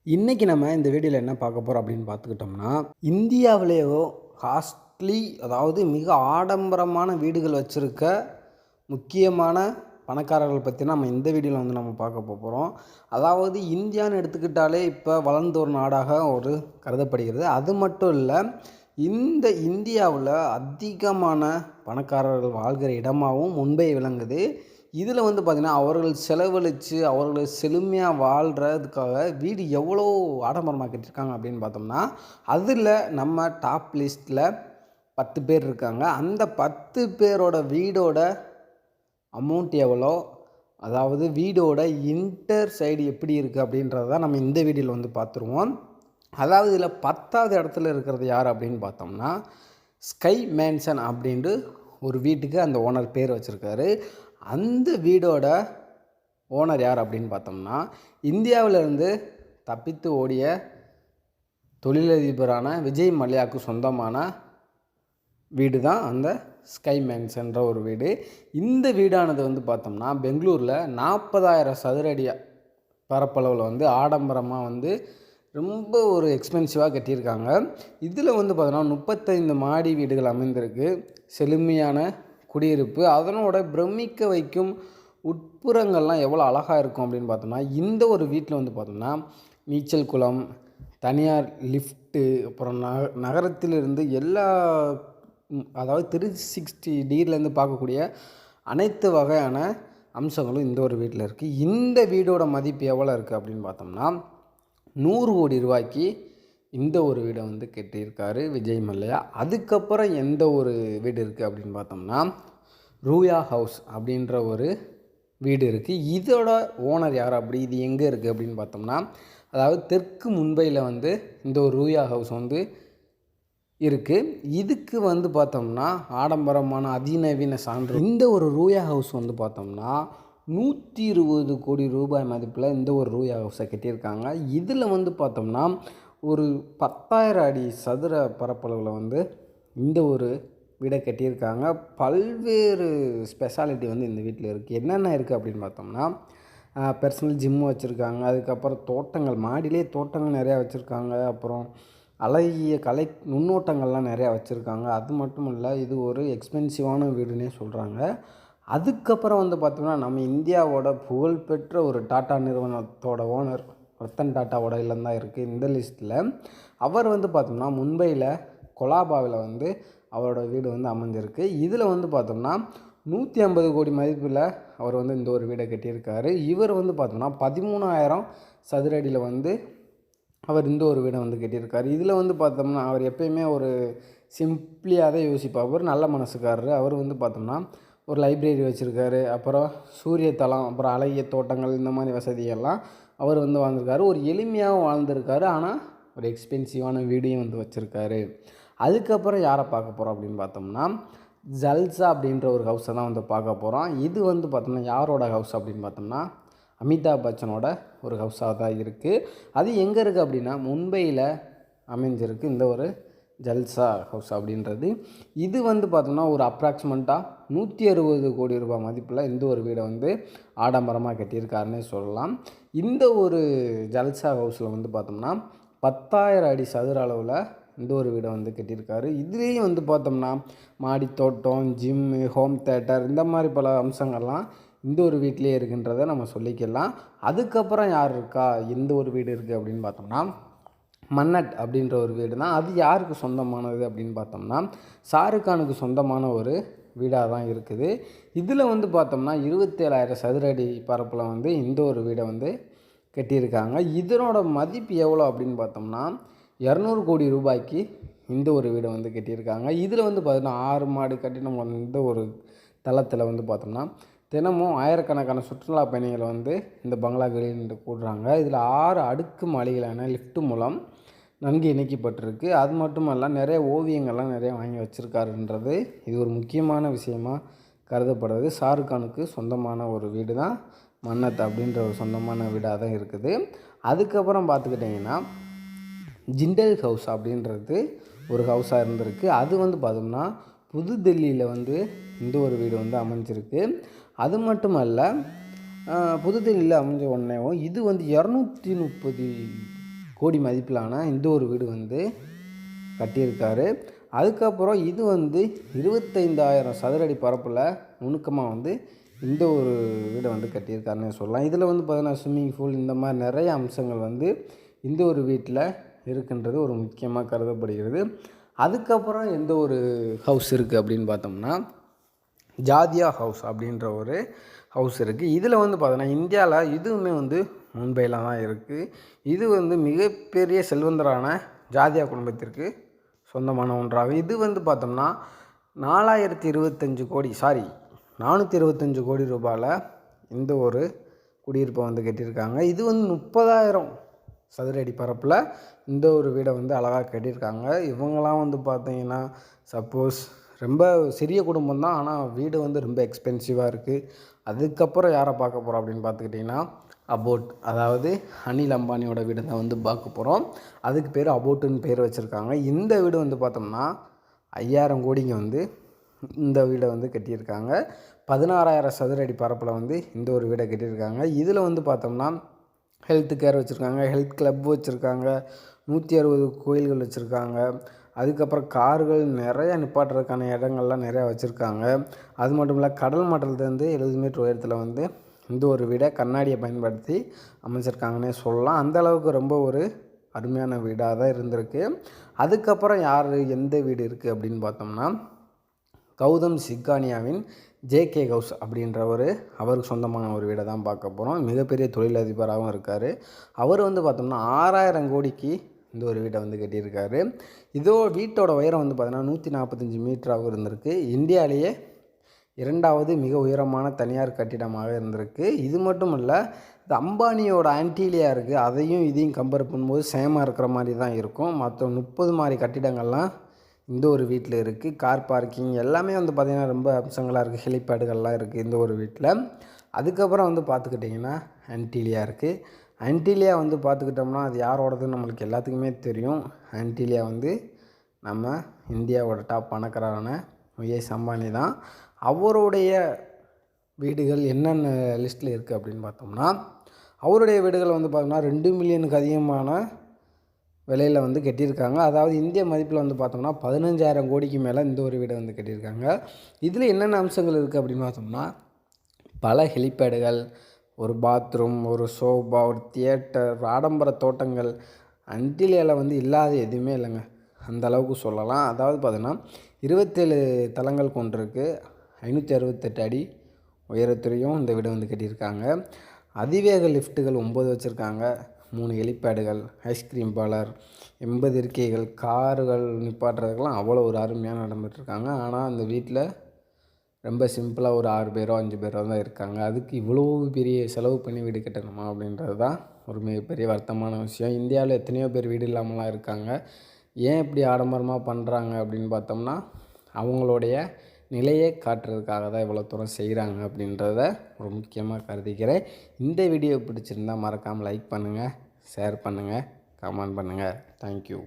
இன்றைக்கி நம்ம இந்த வீடியோவில் என்ன பார்க்க போகிறோம் அப்படின்னு பார்த்துக்கிட்டோம்னா, இந்தியாவிலேயோ காஸ்ட்லி அதாவது மிக ஆடம்பரமான வீடுகள் வச்சுருக்க முக்கியமான பணக்காரர்கள் பற்றி நம்ம இந்த வீடியோவில் நம்ம பார்க்க போகிறோம். அதாவது இந்தியான்னு எடுத்துக்கிட்டாலே இப்போ வளர்ந்த ஒரு நாடாக ஒரு கருதப்படுகிறது. அது மட்டும் இல்லை, இந்த இந்தியாவில் அதிகமான பணக்காரர்கள் வாழ்கிற இடமாகவும் மும்பை விளங்குது. இதில் பார்த்திங்கன்னா அவர்கள் செலவழித்து அவர்கள் செழுமையாக வாழ்கிறதுக்காக வீடு எவ்வளோ ஆடம்பரமாக கட்டியிருக்காங்க அப்படின்னு பார்த்தோம்னா, அதில் நம்ம டாப் லிஸ்ட்டில் 10 பேர் இருக்காங்க. அந்த 10 பேரோட வீடோட அமௌண்ட் எவ்வளோ, அதாவது வீடோட இன்டர் சைடு எப்படி இருக்குது அப்படின்றத நம்ம இந்த வீடியோவில் பார்த்துருவோம். அதாவது இதில் 10வது இடத்துல இருக்கிறது யார் அப்படின்னு பார்த்தோம்னா, ஸ்கை மேன்ஷன் அப்படின்ட்டு ஒரு வீட்டுக்கு அந்த ஓனர் பேர் வச்சுருக்காரு. அந்த வீடோட ஓனர் யார் அப்படின்னு பார்த்தோம்னா, இந்தியாவிலேருந்து தப்பித்து ஓடிய தொழிலதிபரான விஜய் மல்லையாவுக்கு சொந்தமான வீடு தான் அந்த ஸ்கை மேன்ஷன்ற ஒரு வீடு. இந்த வீடானது பார்த்தோம்னா பெங்களூரில் 40,000 சதுரடி பரப்பளவில் ஆடம்பரமாக ரொம்ப ஒரு எக்ஸ்பென்சிவாக கட்டியிருக்காங்க. இதில் பார்த்தோன்னா 35 மாடி வீடுகள் அமைந்திருக்கு. செழுமையான குடியிருப்பு, அதனோட பிரமிக்க வைக்கும் உட்புறங்கள்லாம் எவ்வளோ அழகாக இருக்கும் அப்படின்னு பார்த்தோம்னா, இந்த ஒரு வீட்டில் பார்த்தோம்னா நீச்சல் குளம், தனியார் லிஃப்ட்டு, அப்புறம் நகரத்திலிருந்து எல்லா அதாவது 360 டிகிரிலேருந்து பார்க்கக்கூடிய அனைத்து வகையான அம்சங்களும் இந்த ஒரு வீட்டில் இருக்குது. இந்த வீடோட மதிப்பு எவ்வளோ இருக்குது அப்படின்னு பார்த்தோம்னா 100 கோடி ரூபாய்க்கு இந்த ஒரு வீடை கட்டியிருக்காரு விஜய் மல்லையா. அதுக்கப்புறம் எந்த ஒரு வீடு இருக்குது அப்படின்னு பார்த்தோம்னா, ரூயா ஹவுஸ் அப்படின்ற ஒரு வீடு இருக்குது. இதோட ஓனர் யார், இது எங்கே இருக்குது அப்படின்னு பார்த்தோம்னா, அதாவது தெற்கு மும்பையில் இந்த ஒரு ரூயா ஹவுஸ் இருக்குது. இதுக்கு பார்த்தோம்னா ஆடம்பரமான அதிநவீன சான்று. இந்த ஒரு ரூயா ஹவுஸ் பார்த்தோம்னா 120 கோடி ரூபாய் மதிப்பில் இந்த ஒரு ரூயா ஹவுஸை கட்டியிருக்காங்க. இதில் பார்த்தோம்னா ஒரு 10,000 அடி சதுர பரப்பளவில் இந்த ஒரு வீடை கட்டியிருக்காங்க. பல்வேறு ஸ்பெஷாலிட்டி இந்த வீட்டில் இருக்குது. என்னென்ன இருக்குது அப்படின்னு பார்த்தோம்னா, பர்சனல் ஜிம்மு வச்சுருக்காங்க. அதுக்கப்புறம் தோட்டங்கள், மாடியிலே தோட்டங்கள் நிறையா வச்சுருக்காங்க. அப்புறம் அழகிய கலை நுண்ணோட்டங்கள்லாம் நிறையா வச்சுருக்காங்க. அது மட்டும் இல்லை, இது ஒரு எக்ஸ்பென்சிவான வீடுன்னே சொல்கிறாங்க. அதுக்கப்புறம் பார்த்தோம்னா நம்ம இந்தியாவோட புகழ்பெற்ற ஒரு டாட்டா நிறுவனத்தோட ஓனர் ரத்தன் டாட்டாவோட இல்லம் தான் இருக்குது இந்த லிஸ்ட்டில். அவர் பார்த்தோம்னா மும்பையில் கொலாபாவில் அவரோட வீடு அமைஞ்சிருக்கு. இதில் பார்த்தோம்னா 150 கோடி மதிப்பில் அவர் இந்த ஒரு வீடை கட்டியிருக்காரு. இவர் பார்த்தோம்னா 13,000 சதுரடியில் அவர் இந்த ஒரு வீடை கட்டியிருக்காரு. இதில் பார்த்தோம்னா அவர் எப்பயுமே ஒரு சிம்பிளியாக தான் யோசிப்பார். அவர் நல்ல மனசுக்காரர். அவர் பார்த்தோம்னா ஒரு லைப்ரரி வச்சுருக்காரு. அப்புறம் சூரிய தளம், அப்புறம் அழகிய தோட்டங்கள், இந்த மாதிரி வசதியெல்லாம் அவர் வாழ்ந்திருக்காரு. ஒரு எளிமையாகவும் வாழ்ந்திருக்காரு. ஆனால் ஒரு எக்ஸ்பென்சிவான வீடையும் வச்சுருக்காரு. அதுக்கப்புறம் யாரை பார்க்க போகிறோம் அப்படின்னு பார்த்தோம்னா, ஜல்சா அப்படின்ற ஒரு ஹவுஸை தான் பார்க்க போகிறோம். இது பார்த்தோம்னா யாரோட ஹவுஸ் அப்படின்னு பார்த்தோம்னா, அமிதாப் பச்சனோட ஒரு ஹவுஸாக தான் இருக்குது. அது எங்கே இருக்குது அப்படின்னா மும்பையில் அமைஞ்சிருக்கு இந்த ஒரு ஜல்சா ஹவுஸ் அப்படின்றது. இது பார்த்தோம்னா ஒரு அப்ராக்சிமேட்டாக 160 கோடி ரூபாய் மதிப்பில் இந்த ஒரு வீடை ஆடம்பரமாக கட்டியிருக்காருன்னே சொல்லலாம். இந்த ஒரு ஜல்சா ஹவுஸில் பார்த்தோம்னா 10,000 அடி சதுர அளவில் இந்த ஒரு வீடை கட்டியிருக்காரு. இதுலேயும் பார்த்தோம்னா மாடி தோட்டம், ஜிம்மு, ஹோம் தேட்டர், இந்த மாதிரி பல அம்சங்கள்லாம் இந்த ஒரு வீட்டிலே இருக்குன்றதை நம்ம சொல்லிக்கலாம். அதுக்கப்புறம் யார் இருக்கா, எந்த ஒரு வீடு இருக்குது அப்படின்னு பார்த்தோம்னா, மன்னட் அப்படின்ற ஒரு வீடு தான். அது யாருக்கு சொந்தமானது அப்படின்னு பார்த்தோம்னா, ஷாருக்கானுக்கு சொந்தமான ஒரு வீடாக தான் இருக்குது. இதில் பார்த்தோம்னா 27,000 சதுரடி பரப்பில் இந்த ஒரு வீடை கட்டியிருக்காங்க. இதனோட மதிப்பு எவ்வளோ அப்படின்னு பார்த்தோம்னா 200 கோடி ரூபாய்க்கு இந்த ஒரு வீடை கட்டியிருக்காங்க. இதில் பார்த்தோம்னா 6 மாடி கட்டின இந்த ஒரு தளத்தில் பார்த்தோம்னா தினமும் ஆயிரக்கணக்கான சுற்றுலா பயணிகள் இந்த பங்களாக்களில் கூடுறாங்க. இதில் 6 அடுக்கு மாளிகையான லிஃப்ட் மூலம் நன்கு இணைக்கப்பட்டிருக்கு. அது மட்டுமல்ல, நிறைய ஓவியங்கள்லாம் நிறைய வாங்கி வச்சுருக்காருன்றது இது ஒரு முக்கியமான விஷயமாக கருதப்படுறது. ஷாருக்கானுக்கு சொந்தமான ஒரு வீடு தான் மன்னத் அப்படின்ற ஒரு சொந்தமான வீடாக தான் இருக்குது. அதுக்கப்புறம் பார்த்துக்கிட்டிங்கன்னா ஜிண்டல் ஹவுஸ் அப்படின்றது ஒரு ஹவுஸாக இருந்திருக்கு. அது பார்த்தோம்னா புதுடெல்லியில் இந்த ஒரு வீடு அமைஞ்சிருக்கு. அது மட்டுமல்ல, புதுடெல்லியில் அமைஞ்ச உடனேவும் இது 230 கோடி மதிப்பிலான இந்த ஒரு வீடு வந்து கட்டியிருக்காரு. அதுக்கப்புறம் இது வந்து 25,000 சதுரடி பரப்பில் நுணுக்கமாக வந்து இந்த ஒரு வீடை வந்து கட்டியிருக்காருன்னு சொல்லலாம். இதில் வந்து பார்த்தீங்கன்னா ஸ்விம்மிங் பூல் இந்த மாதிரி நிறைய அம்சங்கள் வந்து இந்த ஒரு வீட்டில் இருக்குன்றது ஒரு முக்கியமாக கருதப்படுகிறது. அதுக்கப்புறம் எந்த ஒரு ஹவுஸ் இருக்குது அப்படின்னு பார்த்தோம்னா ஜாதியா ஹவுஸ் அப்படின்ற ஒரு ஹவுஸ் இருக்குது. இதில் வந்து பார்த்தோன்னா இந்தியாவில் இதுவுமே வந்து மும்பையில் தான் இருக்குது. இது வந்து மிகப்பெரிய செல்வந்தரான ஜாதியா குடும்பத்திற்கு சொந்தமான ஒன்றாகும். இது வந்து பார்த்தோம்னா 425 கோடி ரூபாயில் இந்த ஒரு குடியிருப்பை வந்து கட்டியிருக்காங்க. இது வந்து 30,000 சதுரடி பரப்பில் இந்த ஒரு வீடை வந்து அழகாக கட்டியிருக்காங்க. இவங்களாம் வந்து பார்த்தீங்கன்னா சப்போஸ் ரொம்ப சிறிய குடும்பம் தான், ஆனால் வீடு வந்து ரொம்ப எக்ஸ்பென்சிவாக இருக்குது. அதுக்கப்புறம் யாரை பார்க்க போகிறோம் அப்படின்னு பார்த்துக்கிட்டிங்கன்னா அபோட், அதாவது அனில் அம்பானியோட வீடு தான் வந்து பார்க்க போகிறோம். அதுக்கு பேர் அபோட்டுன்னு பேர் வச்சுருக்காங்க. இந்த வீடு வந்து பார்த்தோம்னா 5,000 கோடிக்கு வந்து இந்த வீடை வந்து கட்டியிருக்காங்க. 16,000 சதுரடி பரப்பில் வந்து இந்த ஒரு வீடை கட்டியிருக்காங்க. இதில் வந்து பார்த்தோம்னா ஹெல்த் கேர் வச்சுருக்காங்க, ஹெல்த் கிளப் வச்சுருக்காங்க, 160 கோயில்கள் வச்சுருக்காங்க. அதுக்கப்புறம் கார்கள் நிறையா நிப்பாட்டுறதுக்கான இடங்கள்லாம் நிறையா வச்சுருக்காங்க. அது மட்டும் இல்லை, கடல் மட்டத்துலேருந்து 70 மீட்டர் உயரத்தில் வந்து இந்த ஒரு வீடை கண்ணாடியை பயன்படுத்தி அமைச்சிருக்காங்கன்னே சொல்லலாம். அந்தளவுக்கு ரொம்ப ஒரு அருமையான வீடாக தான் இருந்திருக்கு. அதுக்கப்புறம் எந்த வீடு இருக்குது அப்படின்னு பார்த்தோம்னா கௌதம் சிக்கானியாவின் ஜேகே ஹவுஸ் அப்படின்ற அவருக்கு சொந்தமான ஒரு வீடை தான் பார்க்க போகிறோம். மிகப்பெரிய தொழிலதிபராகவும் இருக்கார். அவர் வந்து பார்த்தோம்னா 6,000 கோடிக்கு இந்த ஒரு வீட்டை வந்து கட்டியிருக்காரு. வீட்டோட உயரம் வந்து பார்த்தீங்கன்னா 145 மீட்டராகவும் இருந்திருக்கு. இந்தியாவிலேயே 2வது மிக உயரமான தனியார் கட்டிடமாக இருந்திருக்கு. இது மட்டும் இல்லை, இது அம்பானியோட ஆன்டிலியா இருக்குது. இதையும் கம்பேர் பண்ணும்போது சேமாக இருக்கிற மாதிரி தான் இருக்கும். மற்ற 30 மாதிரி கட்டிடங்கள்லாம் இந்த ஒரு வீட்டில் இருக்குது. கார் பார்க்கிங் எல்லாமே வந்து பார்த்திங்கன்னா ரொம்ப அம்சங்களாக இருக்குது. ஹெலிபேடுகள்லாம் இருக்குது இந்த ஒரு வீட்டில். அதுக்கப்புறம் வந்து பார்த்துக்கிட்டிங்கன்னா ஆன்டிலியா இருக்குது. ஆன்டிலியா வந்து பார்த்துக்கிட்டோம்னா அது யாரோடதுன்னு நம்மளுக்கு எல்லாத்துக்குமே தெரியும். ஆன்டிலியா வந்து நம்ம இந்தியாவோட டாப் பணக்காரரான முகேஷ் அம்பானி தான். அவருடைய வீடுகள் என்னென்ன லிஸ்ட்டில் இருக்குது அப்படின்னு பார்த்தோம்னா அவருடைய வீடுகள் வந்து பார்த்தோம்னா 2 மில்லியனுக்கு அதிகமான விலையில் வந்து கட்டியிருக்காங்க. அதாவது இந்திய மதிப்பில் வந்து பார்த்தோம்னா 15,000 கோடிக்கு மேலே இந்த ஒரு வீடை வந்து கட்டியிருக்காங்க. இதில் என்னென்ன அம்சங்கள் இருக்குது அப்படின்னு பார்த்தோம்னா பல ஹெலிபேடுகள், ஒரு பாத்ரூம், ஒரு சோபா, ஒரு தியேட்டர், ஆடம்பர தோட்டங்கள் ஆன்டிலியாவில் வந்து இல்லாத எதுவுமே இல்லைங்க, அந்த அளவுக்கு சொல்லலாம். அதாவது பார்த்தோன்னா 27 தளங்கள் கொண்டிருக்கு. 568 அடி உயரத்துலேயும் இந்த வீடு வந்து கட்டியிருக்காங்க. அதிவேக லிஃப்ட்டுகள் 9 வச்சுருக்காங்க. 3 ஹெலிபேடுகள், ஐஸ்கிரீம் பார்லர், 80 இருக்கைகள், கார்கள் நிப்பாட்டுறதுக்கெல்லாம் அவ்வளோ ஒரு அருமையாக நடந்துகிட்ருக்காங்க. ஆனால் அந்த வீட்டில் ரொம்ப சிம்பிளாக ஒரு 6 பேரோ 5 பேரோ தான் இருக்காங்க. அதுக்கு இவ்வளோ பெரிய செலவு பண்ணி வீடு கட்டணுமா அப்படின்றது தான் ஒரு மிகப்பெரிய வருத்தமான விஷயம். இந்தியாவில் எத்தனையோ பேர் வீடு இல்லாமலாம் இருக்காங்க. ஏன் இப்படி ஆடம்பரமாக பண்ணுறாங்க அப்படின்னு பார்த்தோம்னா அவங்களுடைய நிலையை காட்டுறதுக்காக தான் இவ்வளோ தூரம் செய்கிறாங்க அப்படின்றத ஒரு முக்கியமாக கருதிக்கிறேன். இந்த வீடியோ பிடிச்சிருந்தால் மறக்காமல் லைக் பண்ணுங்கள், ஷேர் பண்ணுங்கள், கமெண்ட் பண்ணுங்கள். தேங்க்யூ.